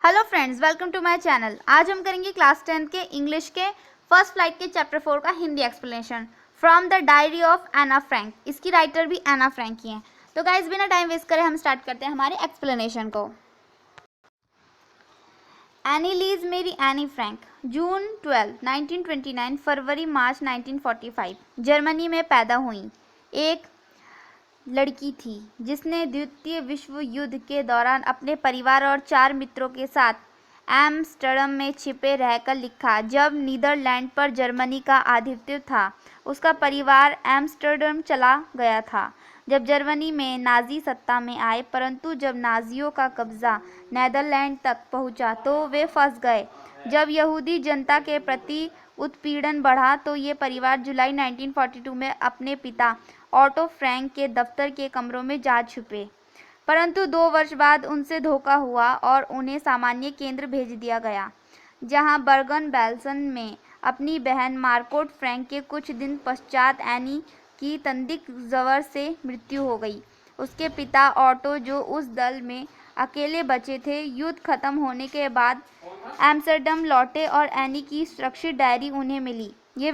Hello friends, welcome to my channel. आज हम करेंगे क्लास 10 के इंग्लिश के फर्स्ट फ्लाइट के चैप्टर 4 का Hindi explanation from the diary of Anne Frank. इसकी राइटर भी एना फ्रैंक ही हैं। तो गाइस, बिना टाइम वेस्ट करे हम स्टार्ट करते हैं हमारे एक्सप्लेनेशन को। एनी लीज मेरी एनी फ्रैंक, जून 12, 1929, फरवरी मार्च 1945 जर्मनी में पैदा हुई एक लड़की थी जिसने द्वितीय विश्व युद्ध के दौरान अपने परिवार और 4 मित्रों के साथ एम्स्टर्डम में छिपे रहकर लिखा। जब नीदरलैंड पर जर्मनी का आधिपत्य था, उसका परिवार एम्स्टर्डम चला गया था जब जर्मनी में नाजी सत्ता में आए, परंतु जब नाजियों का कब्जा नीदरलैंड तक पहुंचा तो वे फंस गए। जब यहूदी जनता के प्रति उत्पीड़न बढ़ा तो ये परिवार जुलाई 1942 में अपने पिता ऑटो फ्रैंक के दफ्तर के कमरों में जा छुपे, परंतु 2 वर्ष बाद उनसे धोखा हुआ और उन्हें सामान्य केंद्र भेज दिया गया, जहां बर्गन बेल्सन में अपनी बहन मार्गोट फ्रैंक के कुछ दिन पश्चात एनी की तंदिक जवर से मृत्यु हो गई। उसके पिता ऑटो, जो उस दल में अकेले बचे थे, युद्ध खत्म होने के बाद एम्स्टर्डम लौटे और एनी की सुरक्षित डायरी उन्हें मिली। ये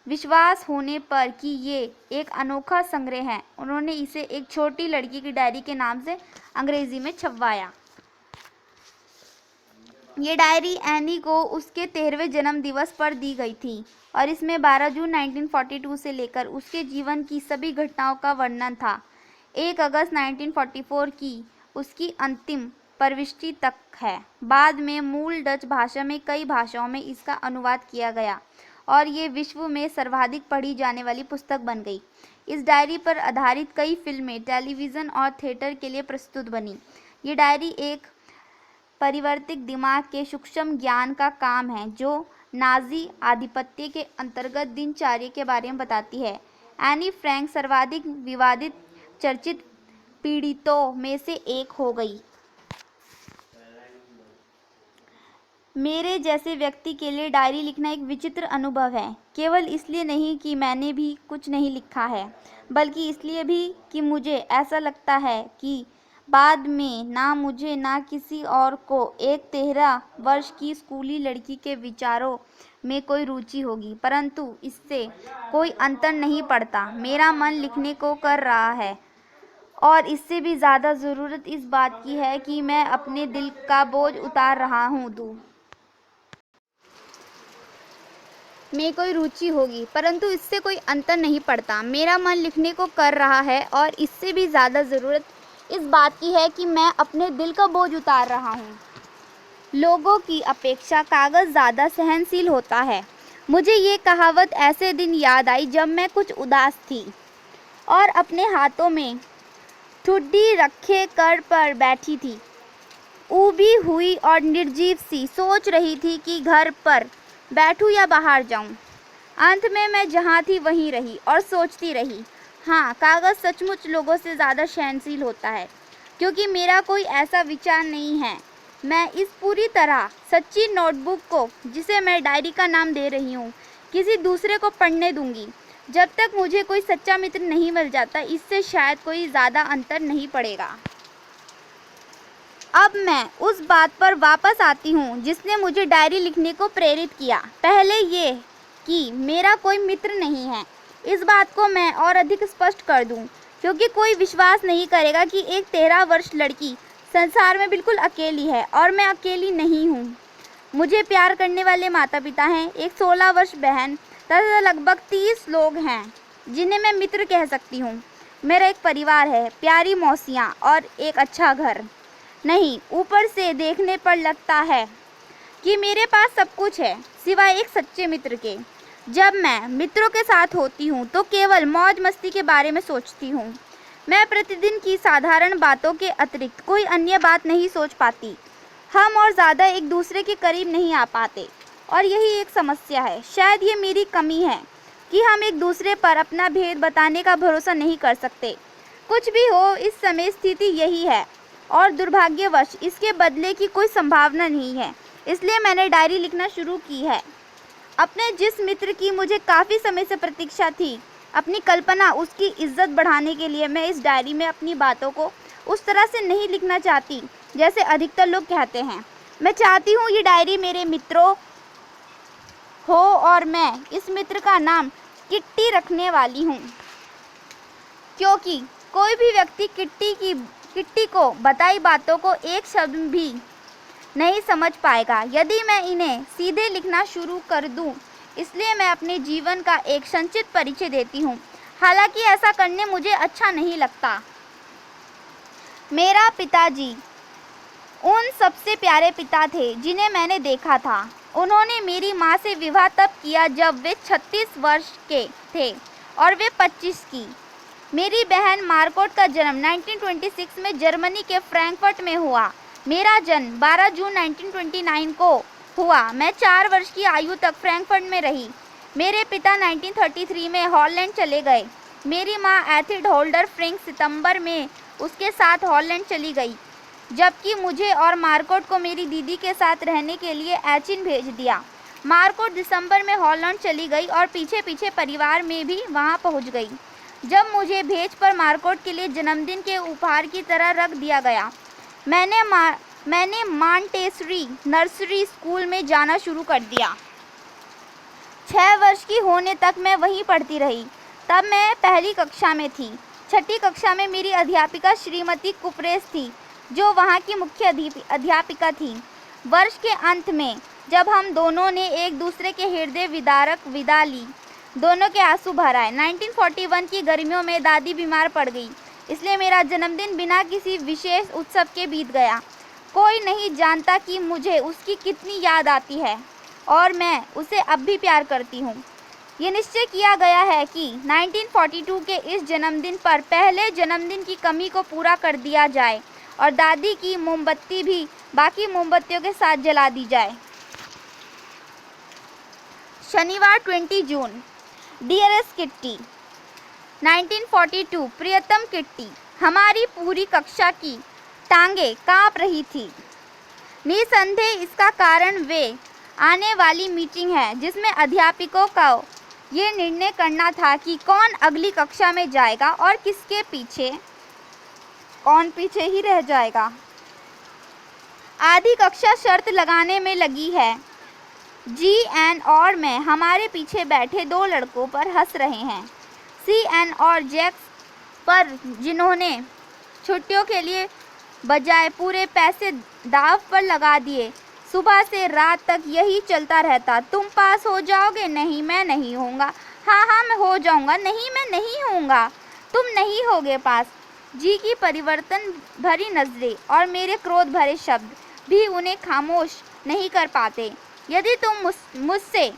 विश्वास होने पर कि ये एक अनोखा संग्रह है, उन्होंने इसे एक छोटी लड़की की डायरी के नाम से अंग्रेजी में छपवाया। ये डायरी एनी को उसके 13वें जन्म दिवस पर दी गई थी और इसमें 12 जून 1942 से लेकर उसके जीवन की सभी घटनाओं का वर्णन था। 1 अगस्त 1944 की उसकी अंतिम प्रविष्टि तक है। बाद में मूल डच भाषा में कई भाषाओं में इसका अनुवाद किया गया और ये विश्व में सर्वाधिक पढ़ी जाने वाली पुस्तक बन गई। इस डायरी पर आधारित कई फिल्में टेलीविज़न और थिएटर के लिए प्रस्तुत बनी। ये डायरी एक परिवर्तित दिमाग के सूक्ष्म ज्ञान का काम है जो नाजी आधिपत्य के अंतर्गत दिनचर्या के बारे में बताती है। एनी फ्रैंक सर्वाधिक विवादित चर्चित पीड़ितों में से एक हो गई। मेरे जैसे व्यक्ति के लिए डायरी लिखना एक विचित्र अनुभव है, केवल इसलिए नहीं कि मैंने भी कुछ नहीं लिखा है, बल्कि इसलिए भी कि मुझे ऐसा लगता है कि बाद में ना मुझे ना किसी और को एक 13 वर्ष की स्कूली लड़की के विचारों में कोई रुचि होगी, परंतु इससे कोई अंतर नहीं पड़ता। मेरा मन लिखने को कर रहा है और इससे भी ज़्यादा ज़रूरत इस बात की है कि मैं अपने दिल का बोझ उतार रहा हूँ। में कोई रुचि होगी, परंतु इससे कोई अंतर नहीं पड़ता। मेरा मन लिखने को कर रहा है और इससे भी ज़्यादा ज़रूरत इस बात की है कि मैं अपने दिल का बोझ उतार रहा हूँ। लोगों की अपेक्षा कागज़ ज़्यादा सहनशील होता है। मुझे ये कहावत ऐसे दिन याद आई जब मैं कुछ उदास थी और अपने हाथों में ठुड्डी रखे कर पर बैठी थी, ऊबी हुई और निर्जीव सी, सोच रही थी कि घर पर बैठूं या बाहर जाऊं। अंत में मैं जहां थी वहीं रही और सोचती रही। हाँ, कागज़ सचमुच लोगों से ज़्यादा सहनशील होता है, क्योंकि मेरा कोई ऐसा विचार नहीं है। मैं इस पूरी तरह सच्ची नोटबुक को, जिसे मैं डायरी का नाम दे रही हूँ, किसी दूसरे को पढ़ने दूंगी। जब तक मुझे कोई सच्चा मित्र नहीं मिल जाता, इससे शायद कोई ज़्यादा अंतर नहीं पड़ेगा। अब मैं उस बात पर वापस आती हूँ जिसने मुझे डायरी लिखने को प्रेरित किया। पहले ये कि मेरा कोई मित्र नहीं है। इस बात को मैं और अधिक स्पष्ट कर दूँ, क्योंकि कोई विश्वास नहीं करेगा कि एक 13 वर्ष लड़की संसार में बिल्कुल अकेली है, और मैं अकेली नहीं हूँ। मुझे प्यार करने वाले माता पिता हैं, एक 16 वर्ष बहन तथा लगभग 30 लोग हैं जिन्हें मैं मित्र कह सकती हूँ। मेरा एक परिवार है, प्यारी मौसियाँ और एक अच्छा घर। नहीं, ऊपर से देखने पर लगता है कि मेरे पास सब कुछ है, सिवाय एक सच्चे मित्र के। जब मैं मित्रों के साथ होती हूँ तो केवल मौज मस्ती के बारे में सोचती हूँ। मैं प्रतिदिन की साधारण बातों के अतिरिक्त कोई अन्य बात नहीं सोच पाती। हम और ज़्यादा एक दूसरे के करीब नहीं आ पाते, और यही एक समस्या है। शायद ये मेरी कमी है कि हम एक दूसरे पर अपना भेद बताने का भरोसा नहीं कर सकते। कुछ भी हो, इस समय स्थिति यही है और दुर्भाग्यवश इसके बदले की कोई संभावना नहीं है। इसलिए मैंने डायरी लिखना शुरू की है। अपने जिस मित्र की मुझे काफ़ी समय से प्रतीक्षा थी, अपनी कल्पना, उसकी इज्जत बढ़ाने के लिए मैं इस डायरी में अपनी बातों को उस तरह से नहीं लिखना चाहती जैसे अधिकतर लोग कहते हैं। मैं चाहती हूँ ये डायरी मेरे मित्रों हो और मैं इस मित्र का नाम किट्टी रखने वाली हूँ, क्योंकि कोई भी व्यक्ति किट्टी को बताई बातों को एक शब्द भी नहीं समझ पाएगा यदि मैं इन्हें सीधे लिखना शुरू कर दूं। इसलिए मैं अपने जीवन का एक संक्षिप्त परिचय देती हूँ, हालांकि ऐसा करने मुझे अच्छा नहीं लगता। मेरा पिताजी उन सबसे प्यारे पिता थे जिन्हें मैंने देखा था। उन्होंने मेरी माँ से विवाह तब किया जब वे 36 वर्ष के थे और वे 25 की। मेरी बहन मार्गोट का जन्म 1926 में जर्मनी के फ्रैंकफर्ट में हुआ। मेरा जन्म 12 जून 1929 को हुआ। मैं 4 वर्ष की आयु तक फ्रैंकफर्ट में रही। मेरे पिता 1933 में हॉलैंड चले गए। मेरी माँ एथिड होल्डर फ्रिंक सितंबर में उसके साथ हॉलैंड चली गई, जबकि मुझे और मार्गोट को मेरी दीदी के साथ रहने के लिए एचिन भेज दिया। मार्गोट दिसंबर में हॉलैंड चली गई और पीछे पीछे परिवार में भी वहां पहुंच गई। जब मुझे भेज पर मार्गोट के लिए जन्मदिन के उपहार की तरह रख दिया गया, मैंने मॉन्टेसरी नर्सरी स्कूल में जाना शुरू कर दिया। 6 वर्ष की होने तक मैं वहीं पढ़ती रही। तब मैं पहली कक्षा में थी। 6ठी कक्षा में मेरी अध्यापिका श्रीमती कुपरेस थी, जो वहाँ की मुख्य अध्यापिका थी। वर्ष के अंत में जब हम दोनों ने एक दूसरे के हृदय विदारक विदा ली, दोनों के आंसू भर आए। 1941 की गर्मियों में दादी बीमार पड़ गई, इसलिए मेरा जन्मदिन बिना किसी विशेष उत्सव के बीत गया। कोई नहीं जानता कि मुझे उसकी कितनी याद आती है और मैं उसे अब भी प्यार करती हूँ। ये निश्चय किया गया है कि 1942 के इस जन्मदिन पर पहले जन्मदिन की कमी को पूरा कर दिया जाए और दादी की मोमबत्ती भी बाकी मोमबत्तियों के साथ जला दी जाए। शनिवार 20 जून। Dearest kitty, 1942। प्रियतम किट्टी, हमारी पूरी कक्षा की टांगें कांप रही थी। निसंदेह इसका कारण वे आने वाली मीटिंग है जिसमें अध्यापकों का ये निर्णय करना था कि कौन अगली कक्षा में जाएगा और किसके पीछे कौन पीछे ही रह जाएगा। आधी कक्षा शर्त लगाने में लगी है। जी एन और मैं हमारे पीछे बैठे 2 लड़कों पर हंस रहे हैं। सी एन और जैक्स पर, जिन्होंने छुट्टियों के लिए बजाय पूरे पैसे दाव पर लगा दिए। सुबह से रात तक यही चलता रहता। तुम पास हो जाओगे? नहीं, मैं नहीं होऊंगा। हाँ, मैं हो जाऊंगा। नहीं, मैं नहीं होऊंगा। तुम नहीं होगे पास। जी की परिवर्तन भरी नजरें और मेरे क्रोध भरे शब्द भी उन्हें खामोश नहीं कर पाते। यदि तुम मुझसे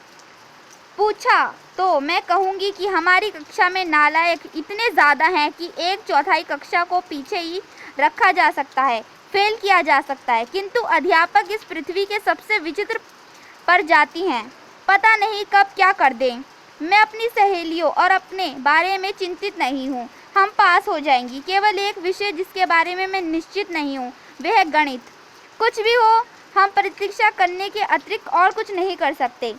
पूछा तो मैं कहूँगी कि हमारी कक्षा में नालायक इतने ज़्यादा हैं कि 1/4 कक्षा को पीछे ही रखा जा सकता है, फेल किया जा सकता है। किंतु अध्यापक इस पृथ्वी के सबसे विचित्र पर जाती हैं, पता नहीं कब क्या कर दें। मैं अपनी सहेलियों और अपने बारे में चिंतित नहीं हूँ। हम पास हो जाएंगी। केवल एक विषय जिसके बारे में मैं निश्चित नहीं हूँ, वह है गणित। कुछ भी हो, हम प्रतीक्षा करने के अतिरिक्त और कुछ नहीं कर सकते।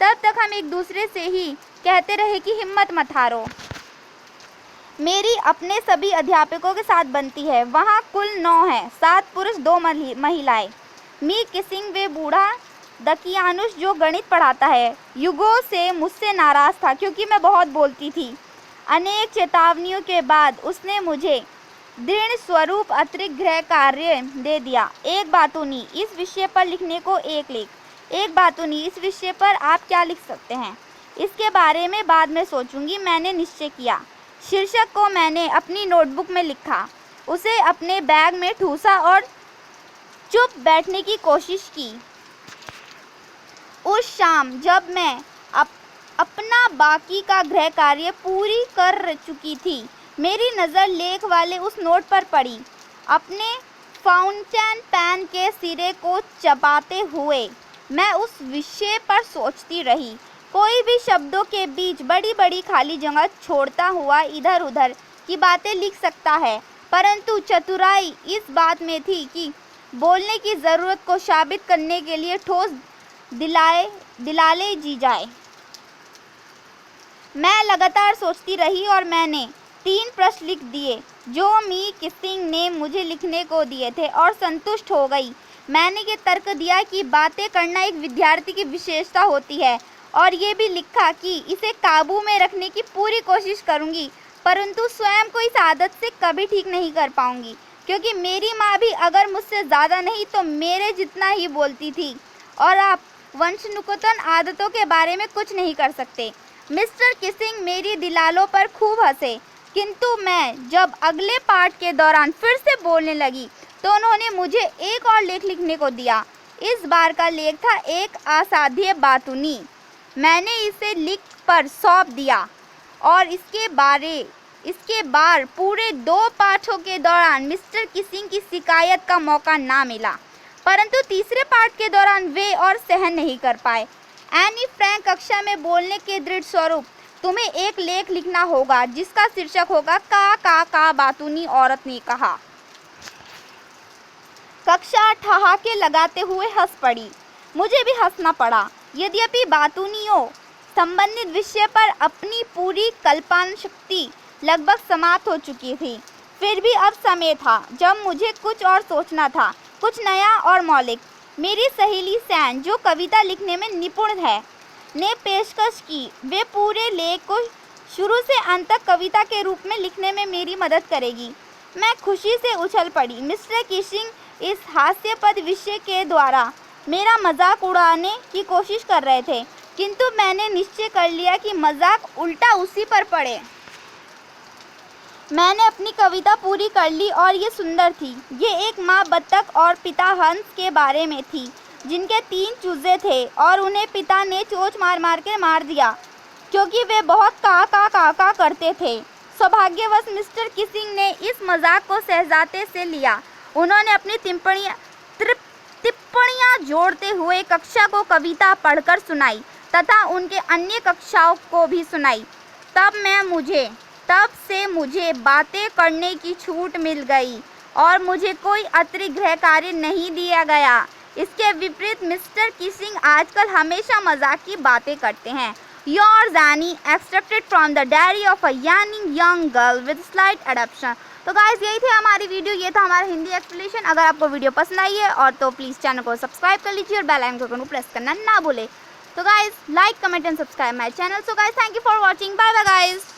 तब तक हम एक दूसरे से ही कहते रहे कि हिम्मत मत हारो। मेरी अपने सभी अध्यापकों के साथ बनती है। वहाँ कुल 9 हैं, 7 पुरुष 2 महिलाएं। मी किसिंग वे बूढ़ा दकियानुष जो गणित पढ़ाता है, युगों से मुझसे नाराज था क्योंकि मैं बहुत बोलती थी। अनेक चेतावनियों के बाद उसने मुझे दृढ़ स्वरूप अतिरिक्त गृह कार्य दे दिया। एक बातूनी, इस विषय पर लिखने को एक लेख। एक बातूनी, इस विषय पर आप क्या लिख सकते हैं? इसके बारे में बाद में सोचूंगी, मैंने निश्चय किया। शीर्षक को मैंने अपनी नोटबुक में लिखा, उसे अपने बैग में ठूसा और चुप बैठने की कोशिश की। उस शाम जब मैं अपना बाकी का गृह कार्य पूरी कर चुकी थी, मेरी नज़र लेख वाले उस नोट पर पड़ी। अपने फाउंटेन पेन के सिरे को चबाते हुए मैं उस विषय पर सोचती रही। कोई भी शब्दों के बीच बड़ी बड़ी खाली जगह छोड़ता हुआ इधर उधर की बातें लिख सकता है, परंतु चतुराई इस बात में थी कि बोलने की ज़रूरत को साबित करने के लिए ठोस दिलाले जी जाए। मैं लगातार सोचती रही और मैंने 3 प्रश्न लिख दिए जो मी किसिंग ने मुझे लिखने को दिए थे और संतुष्ट हो गई। मैंने ये तर्क दिया कि बातें करना एक विद्यार्थी की विशेषता होती है और ये भी लिखा कि इसे काबू में रखने की पूरी कोशिश करूँगी, परंतु स्वयं को इस आदत से कभी ठीक नहीं कर पाऊँगी, क्योंकि मेरी माँ भी अगर मुझसे ज़्यादा नहीं तो मेरे जितना ही बोलती थी और आप वंशानुगत आदतों के बारे में कुछ नहीं कर सकते। मिस्टर किसिंग मेरी दिलालों पर खूब हंसे, किंतु मैं जब अगले पाठ के दौरान फिर से बोलने लगी तो उन्होंने मुझे एक और लेख लिखने को दिया। इस बार का लेख था एक असाध्य बातूनी। मैंने इसे लिख पर सौंप दिया और इसके बाद पूरे 2 पाठों के दौरान मिस्टर किसिंग की शिकायत का मौका ना मिला, परंतु तीसरे पाठ के दौरान वे और सहन नहीं कर पाए। एनी फ्रैंक कक्षा में बोलने के दृढ़ स्वरूप तुम्हें एक लेख लिखना होगा जिसका शीर्षक होगा का बातूनी औरत ने कहा। कक्षा ठहाके लगाते हुए हंस पड़ी। मुझे भी हंसना पड़ा। यद्यपि बातूनियों संबंधित विषय पर अपनी पूरी कल्पना शक्ति लगभग समाप्त हो चुकी थी, फिर भी अब समय था जब मुझे कुछ और सोचना था, कुछ नया और मौलिक। मेरी सहेली सैन, जो कविता लिखने में निपुण है, ने पेशकश की वे पूरे लेख को शुरू से अंत तक कविता के रूप में लिखने में मेरी मदद करेगी। मैं खुशी से उछल पड़ी। मिस्टर किसिंग इस हास्यास्पद विषय के द्वारा मेरा मजाक उड़ाने की कोशिश कर रहे थे, किंतु मैंने निश्चय कर लिया कि मजाक उल्टा उसी पर पड़े। मैंने अपनी कविता पूरी कर ली और ये सुंदर थी। ये एक माँ बत्तख और पिता हंस के बारे में थी, जिनके 3 चूजे थे और उन्हें पिता ने चोंच मार मार के मार दिया क्योंकि वे बहुत का करते थे। सौभाग्यवश मिस्टर किसिंग ने इस मजाक को सहजता से लिया। उन्होंने अपनी टिप्पणियाँ जोड़ते हुए कक्षा को कविता पढ़कर सुनाई तथा उनके अन्य कक्षाओं को भी सुनाई। तब से मुझे बातें करने की छूट मिल गई और मुझे कोई अतिरिक्त गृह कार्य नहीं दिया गया। इसके विपरीत मिस्टर किसिंग आजकल हमेशा मजाक की बातें करते हैं। Yours Annie, extracted from the diary of a young girl with slight adaptation। तो गाइस यही थे हमारी वीडियो, ये था हमारा हिंदी एक्सप्लेनेशन। अगर आपको वीडियो पसंद आई है और तो प्लीज़ चैनल को सब्सक्राइब कर लीजिए और बेल आइकन को प्रेस करना ना भूले। तो guys like comment and subscribe my channel. So guys thank you for watching. Bye bye guys.